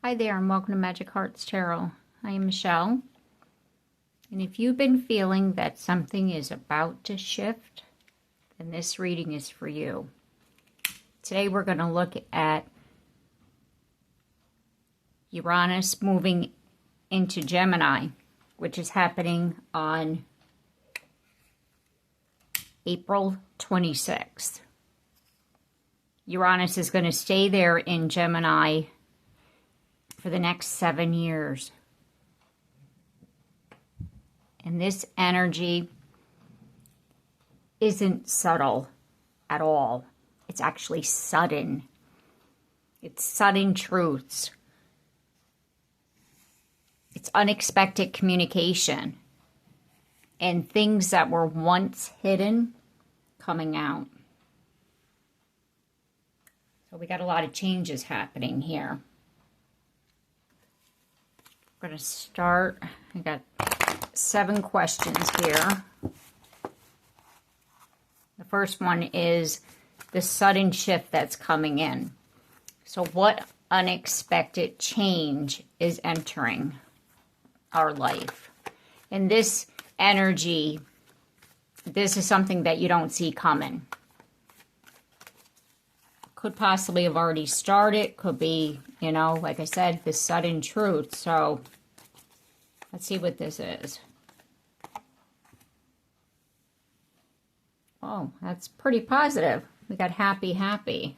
Hi there and welcome to Magic Hearts Tarot. I am Michelle. And if you've been feeling that something is about to shift, then this reading is for you. Today we're going to look at Uranus moving into Gemini, which is happening on April 26th. Uranus is going to stay there in Gemini for the next 7 years. And this energy isn't subtle at all. It's actually sudden. It's sudden truths. It's unexpected communication. And things that were once hidden coming out. So we got a lot of changes happening here. We're going to start. I got 7 questions here. The first one is the sudden shift that's coming in. So what unexpected change is entering our life? And this energy, this is something that you don't see coming. Could possibly have already started. Could be, you know, like I said, the sudden truth. So let's see what this is. Oh, that's pretty positive. We got happy, happy.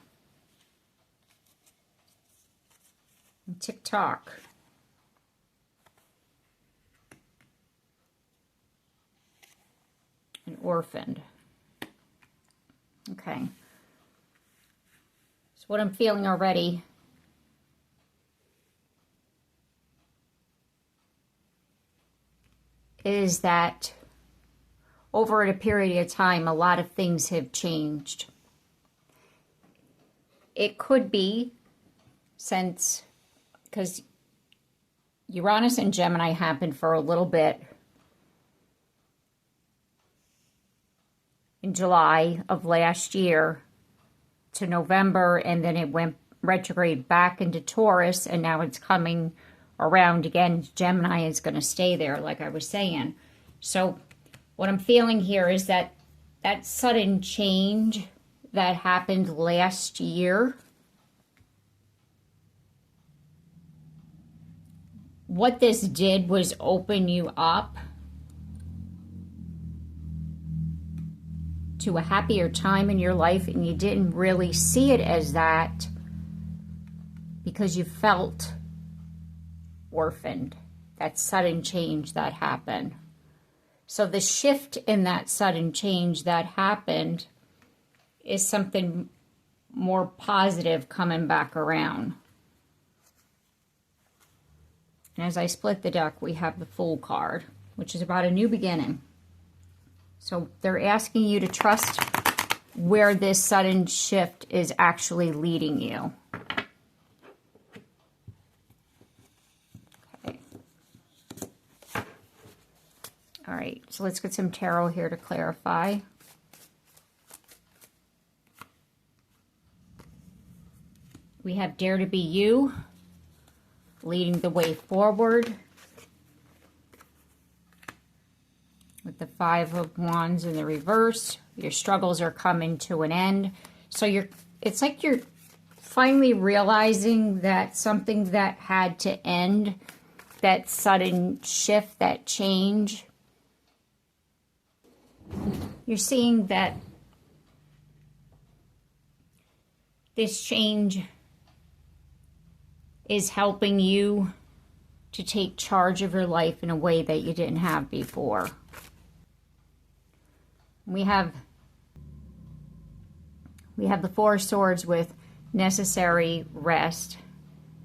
And TikTok. And orphaned. Okay. So what I'm feeling already is that over a period of time, a lot of things have changed. It could be since, because Uranus and Gemini happened for a little bit in July of last year to November, and then it went retrograde back into Taurus, and now it's coming around again. Gemini is going to stay there, like I was saying. So what I'm feeling here is that that sudden change that happened last year, what this did was open you up to a happier time in your life, and you didn't really see it as that because you felt orphaned. That sudden change that happened. So the shift in that sudden change that happened is something more positive coming back around. And as I split the deck, we have the Fool card, which is about a new beginning. So they're asking you to trust where this sudden shift is actually leading you. Okay. All right, so let's get some tarot here to clarify. We have Dare to Be You, leading the way forward. With the 5 of Wands in the reverse, your struggles are coming to an end. So it's like you're finally realizing that something that had to end, that sudden shift, that change, you're seeing that this change is helping you to take charge of your life in a way that you didn't have before. We have the 4 of Swords with necessary rest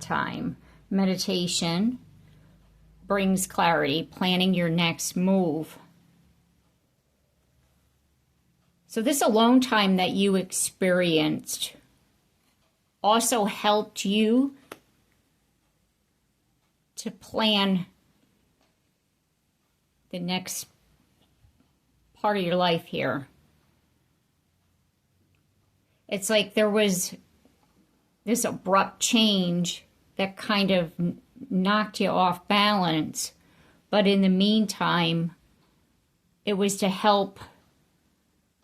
time. Meditation brings clarity, planning your next move. So this alone time that you experienced also helped you to plan the next part of your life here. It's like there was this abrupt change that kind of knocked you off balance. But in the meantime, it was to help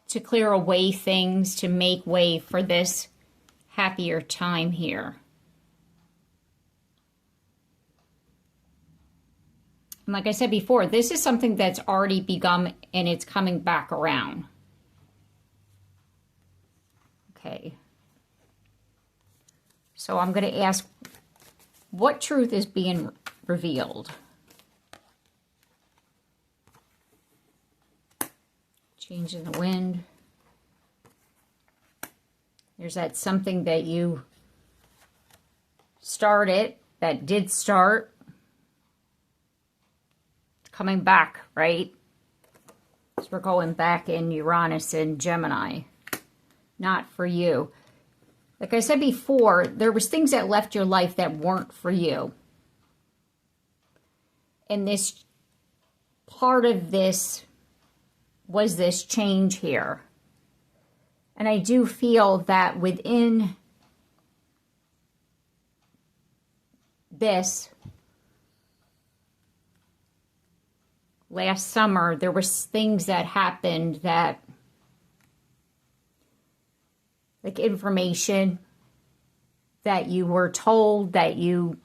to clear away things, to make way for this happier time here. And like I said before, this is something that's already begun and it's coming back around. Okay. So I'm going to ask, what truth is being revealed? Change in the wind. There's that something that you started, that did start. It's coming back, right? So we're going back in Uranus and Gemini. Not for you. Like I said before, there was things that left your life that weren't for you. And this part of this was this change here. And I do feel that within this, last summer, there was things that happened that, like information that you were told, that you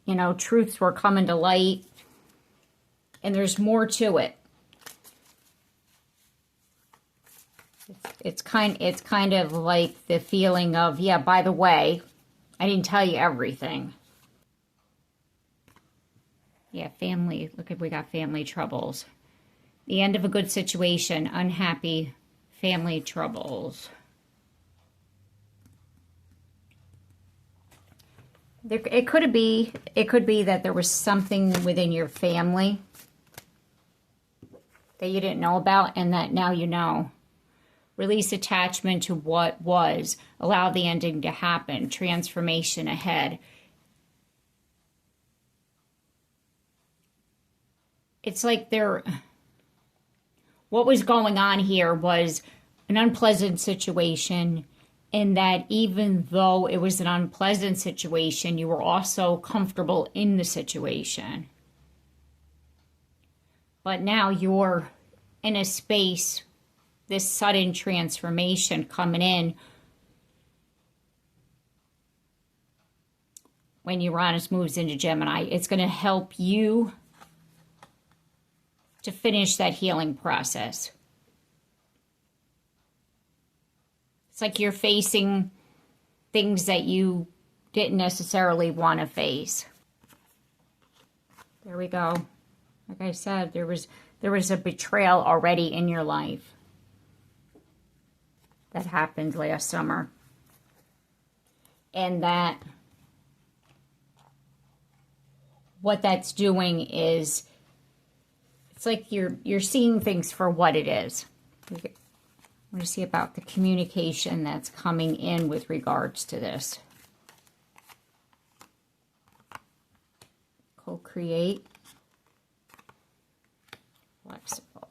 know, truths were coming to light, and there's more to it. It's kind of like the feeling of, yeah, by the way, I didn't tell you everything. Yeah, family. Look, we got family troubles. The end of a good situation, unhappy family troubles. It could be that there was something within your family that you didn't know about and that now you know. Release attachment to what was. Allow the ending to happen. Transformation ahead. It's like what was going on here was an unpleasant situation, and that even though it was an unpleasant situation, you were also comfortable in the situation. But now you're in a space, this sudden transformation coming in when Uranus moves into Gemini. It's going to help you to finish that healing process. It's like you're facing things that you didn't necessarily want to face. There we go. Like I said, there was a betrayal already in your life that happened last summer. And that what that's doing is, it's like you're seeing things for what it is. I want to see about the communication that's coming in with regards to this. Co-create. Flexible.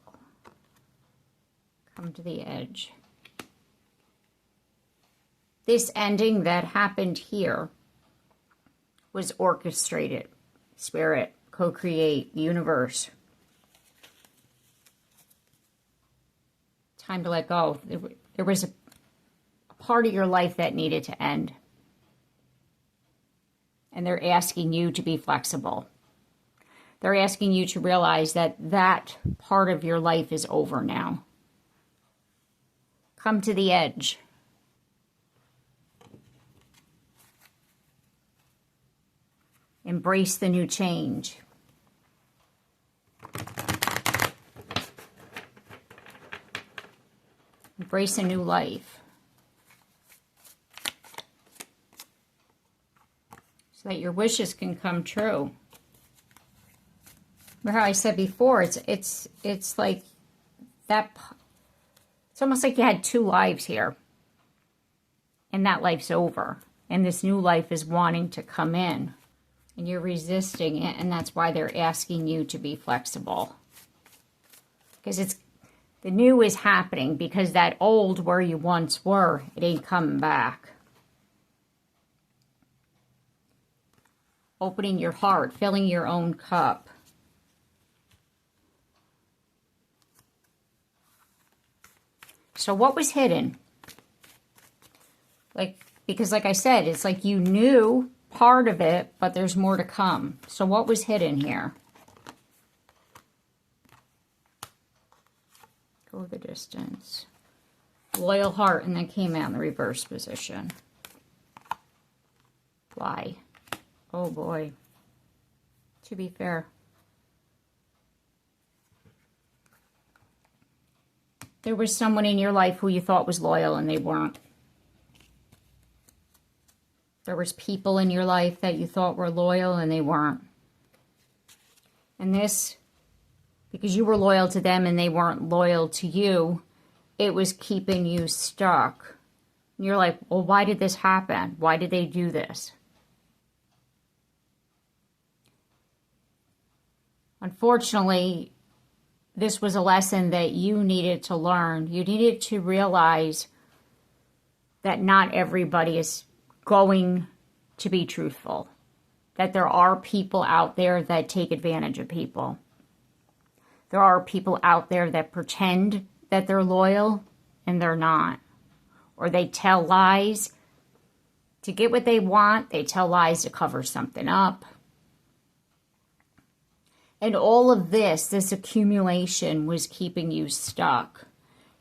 Come to the edge. This ending that happened here was orchestrated. Spirit, co-create, universe. Time to let go. There was a part of your life that needed to end. And they're asking you to be flexible. They're asking you to realize that that part of your life is over now. Come to the edge. Embrace the new change. Embrace a new life. So that your wishes can come true. Remember how I said before, it's like that, it's almost like you had two lives here. And that life's over. And this new life is wanting to come in. And you're resisting it, and that's why they're asking you to be flexible. Because the new is happening, because that old where you once were, it ain't coming back. Opening your heart, filling your own cup. So what was hidden? Because like I said, it's like you knew part of it, but there's more to come. So what was hidden here? Go the distance. Loyal heart, and then came out in the reverse position. Why? Oh boy. To be fair. There was someone in your life who you thought was loyal and they weren't. There was people in your life that you thought were loyal and they weren't. And this, because you were loyal to them and they weren't loyal to you, it was keeping you stuck. And you're like, well, why did this happen? Why did they do this? Unfortunately, this was a lesson that you needed to learn. You needed to realize that not everybody is going to be truthful. That there are people out there that take advantage of people. There are people out there that pretend that they're loyal and they're not. Or they tell lies to get what they want. They tell lies to cover something up. And all of this accumulation was keeping you stuck.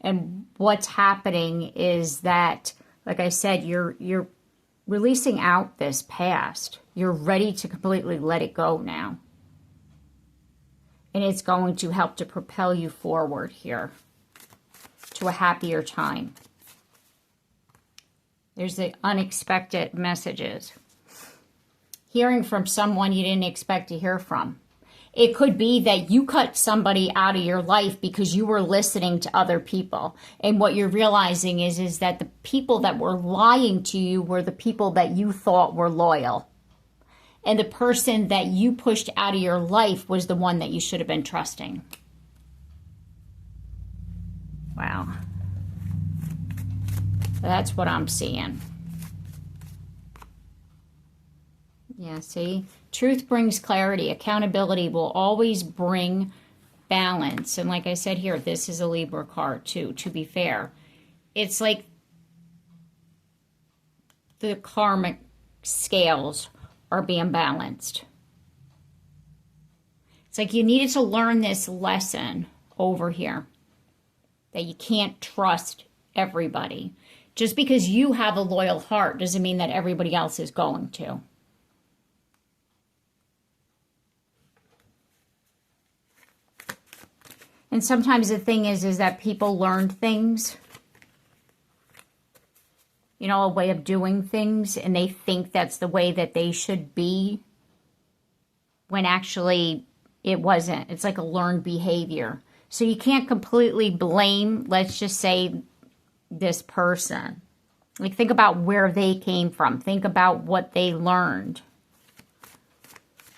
And what's happening is that, like I said, you're releasing out this past. You're ready to completely let it go now. And it's going to help to propel you forward here to a happier time. There's the unexpected messages. Hearing from someone you didn't expect to hear from. It could be that you cut somebody out of your life because you were listening to other people. And what you're realizing is that the people that were lying to you were the people that you thought were loyal. And the person that you pushed out of your life was the one that you should have been trusting. Wow. That's what I'm seeing. Yeah, see? Truth brings clarity. Accountability will always bring balance. And like I said here, this is a Libra card too, to be fair. It's like the karmic scales are being balanced. It's like you needed to learn this lesson over here. That you can't trust everybody. Just because you have a loyal heart doesn't mean that everybody else is going to. And sometimes the thing is that people learn things, you know, a way of doing things, and they think that's the way that they should be, when actually it wasn't. It's like a learned behavior. So you can't completely blame, let's just say, this person. Like, think about where they came from. Think about what they learned,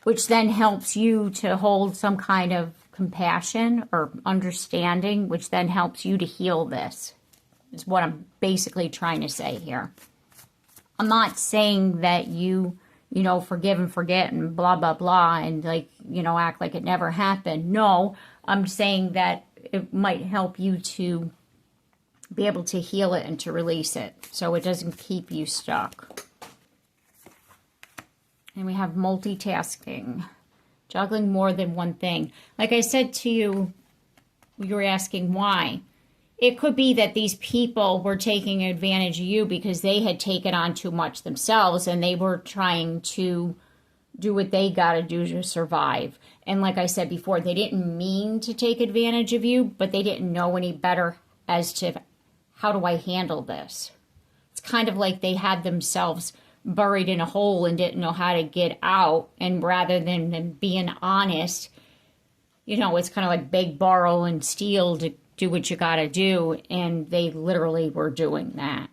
which then helps you to hold some kind of compassion or understanding, which then helps you to heal this, is what I'm basically trying to say here. I'm not saying that you know, forgive and forget and blah, blah, blah, and like, you know, act like it never happened. No, I'm saying that it might help you to be able to heal it and to release it so it doesn't keep you stuck. And we have multitasking. Juggling more than one thing. Like I said to you, you were asking why. It could be that these people were taking advantage of you because they had taken on too much themselves and they were trying to do what they got to do to survive. And like I said before, they didn't mean to take advantage of you, but they didn't know any better as to how do I handle this. It's kind of like they had themselves buried in a hole and didn't know how to get out, and rather than them being honest, you know, it's kind of like beg, borrow, and steal to do what you got to do, and they literally were doing that.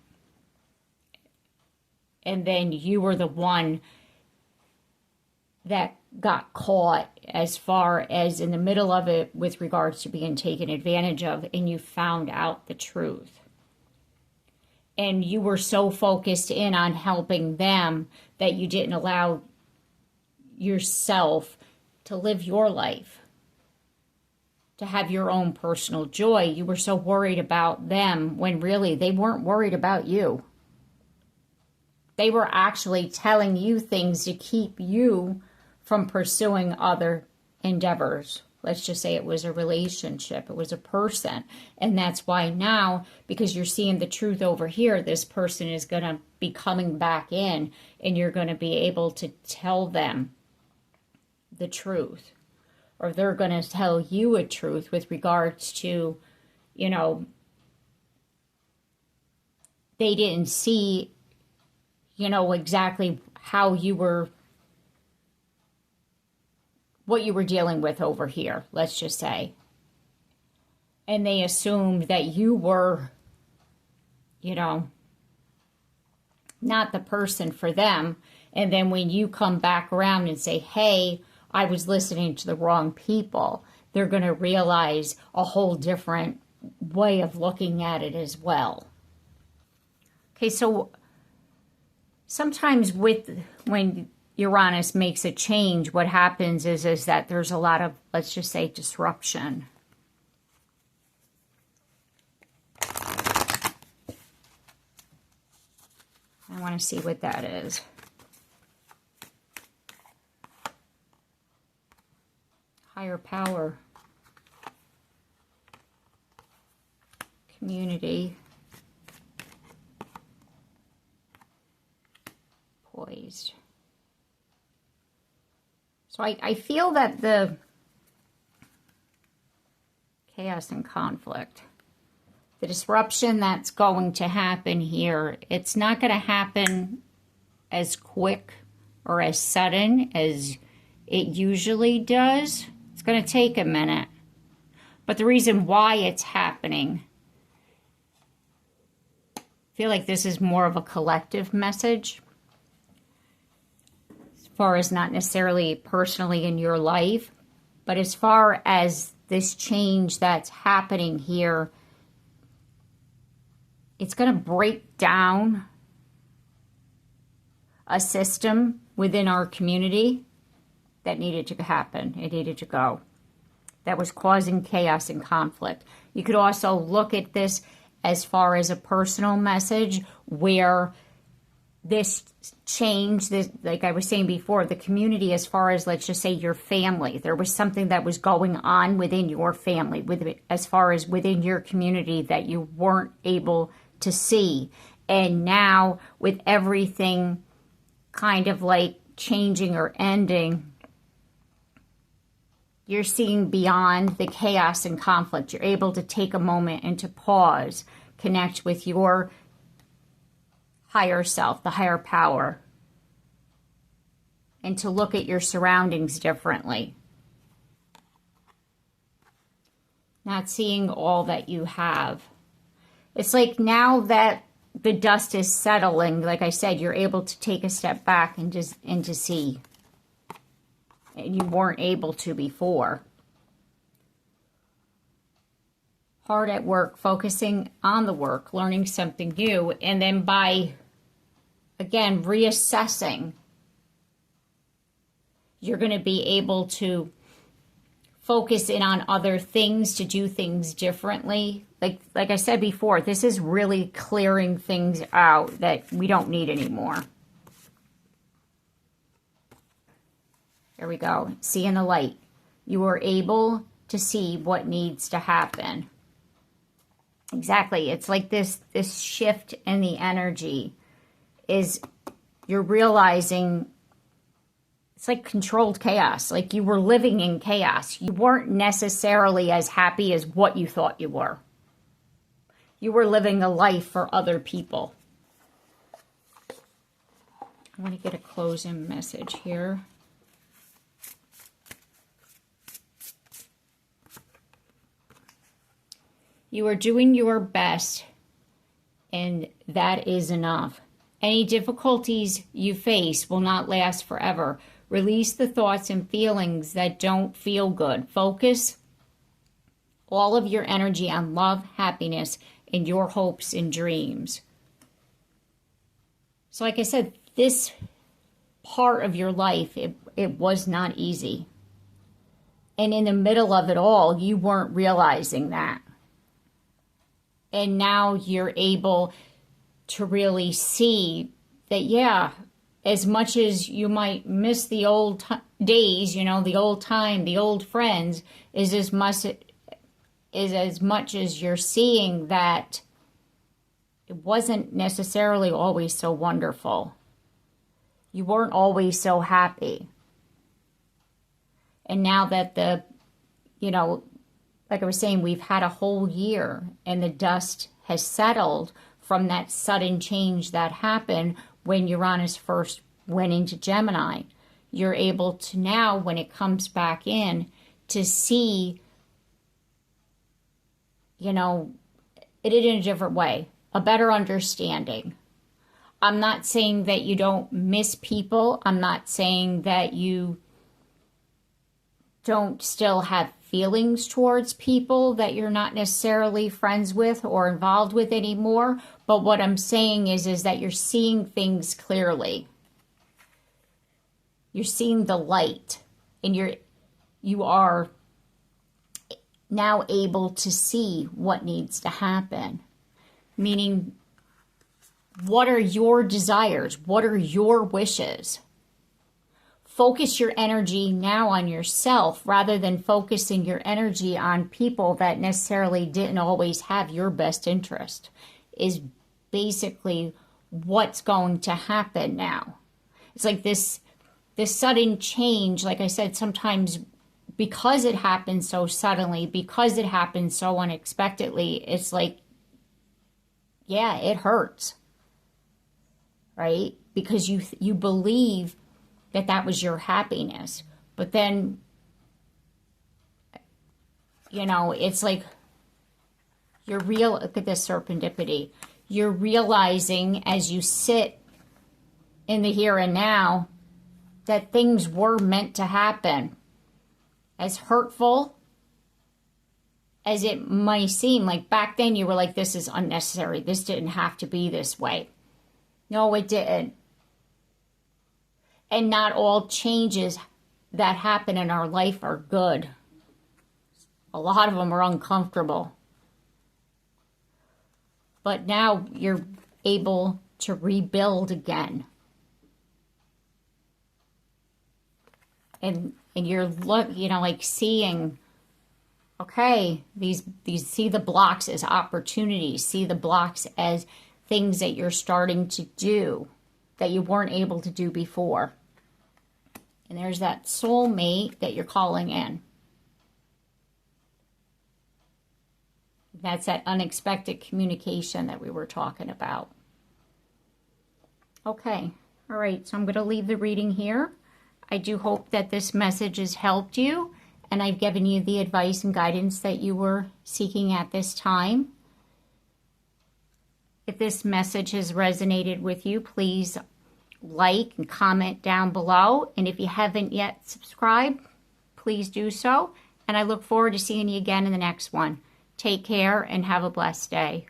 And then you were the one that got caught as far as in the middle of it with regards to being taken advantage of, and you found out the truth. And you were so focused in on helping them that you didn't allow yourself to live your life, to have your own personal joy. You were so worried about them when really they weren't worried about you. They were actually telling you things to keep you from pursuing other endeavors. Let's just say it was a relationship, it was a person. And that's why now, because you're seeing the truth over here, this person is going to be coming back in and you're going to be able to tell them the truth. Or they're going to tell you a truth with regards to, you know, they didn't see, you know, exactly how you were, what you were dealing with over here, let's just say. And they assumed that you were, you know, not the person for them. And then when you come back around and say, hey, I was listening to the wrong people, they're going to realize a whole different way of looking at it as well. Okay, so sometimes when Uranus makes a change, what happens is that there's a lot of, let's just say, disruption. I want to see what that is. Higher power. Community. Poised. So I feel that the chaos and conflict, the disruption that's going to happen here, it's not going to happen as quick or as sudden as it usually does. It's going to take a minute. But the reason why it's happening, I feel like this is more of a collective message. As far as not necessarily personally in your life, but as far as this change that's happening here, it's going to break down a system within our community that needed to happen. It needed to go. That was causing chaos and conflict. You could also look at this as far as a personal message where this change, this, like I was saying before, the community as far as, let's just say, your family. There was something that was going on within your family, as far as within your community that you weren't able to see. And now with everything kind of like changing or ending, you're seeing beyond the chaos and conflict. You're able to take a moment and to pause, connect with your higher self, the higher power, and to look at your surroundings differently. Not seeing all that you have. It's like now that the dust is settling, like I said, you're able to take a step back and to see. And you weren't able to before. Hard at work, focusing on the work, learning something new, and then by, again, reassessing, you're going to be able to focus in on other things, to do things differently. Like I said before, this is really clearing things out that we don't need anymore. There we go. Seeing the light. You are able to see what needs to happen. Exactly. It's like this shift in the energy is you're realizing it's like controlled chaos. Like you were living in chaos. You weren't necessarily as happy as what you thought you were. You were living a life for other people. I want to get a closing message here. You are doing your best, and that is enough. Any difficulties you face will not last forever. Release the thoughts and feelings that don't feel good. Focus all of your energy on love, happiness, and your hopes and dreams. So like I said, this part of your life, it was not easy. And in the middle of it all, you weren't realizing that. And now you're able to really see that, yeah, as much as you might miss the old days, you know, the old time, the old friends, is as much as you're seeing that it wasn't necessarily always so wonderful. You weren't always so happy. And now that like I was saying, we've had a whole year and the dust has settled from that sudden change that happened when Uranus first went into Gemini. You're able to now, when it comes back in, to see, it in a different way, a better understanding. I'm not saying that you don't miss people. I'm not saying that you don't still have feelings towards people that you're not necessarily friends with or involved with anymore. But what I'm saying is that you're seeing things clearly. You're seeing the light, and you are now able to see what needs to happen. Meaning, what are your desires? What are your wishes? Focus your energy now on yourself rather than focusing your energy on people that necessarily didn't always have your best interest, is basically what's going to happen now. It's like this sudden change, like I said, sometimes because it happens so suddenly, because it happens so unexpectedly, it's like, yeah, it hurts, right? Because you believe that was your happiness. But then, it's like look at this serendipity. You're realizing as you sit in the here and now that things were meant to happen. As hurtful as it might seem, like back then you were like, this is unnecessary. This didn't have to be this way. No, it didn't. And not all changes that happen in our life are good. A lot of them are uncomfortable. But now you're able to rebuild again. And you're like seeing, okay, these see the blocks as opportunities, see the blocks as things that you're starting to do that you weren't able to do before. And there's that soulmate that you're calling in. That's that unexpected communication that we were talking about. Okay. All right. So I'm going to leave the reading here. I do hope that this message has helped you and I've given you the advice and guidance that you were seeking at this time. If this message has resonated with you, please like and comment down below. And if you haven't yet subscribed, please do so. And I look forward to seeing you again in the next one. Take care and have a blessed day.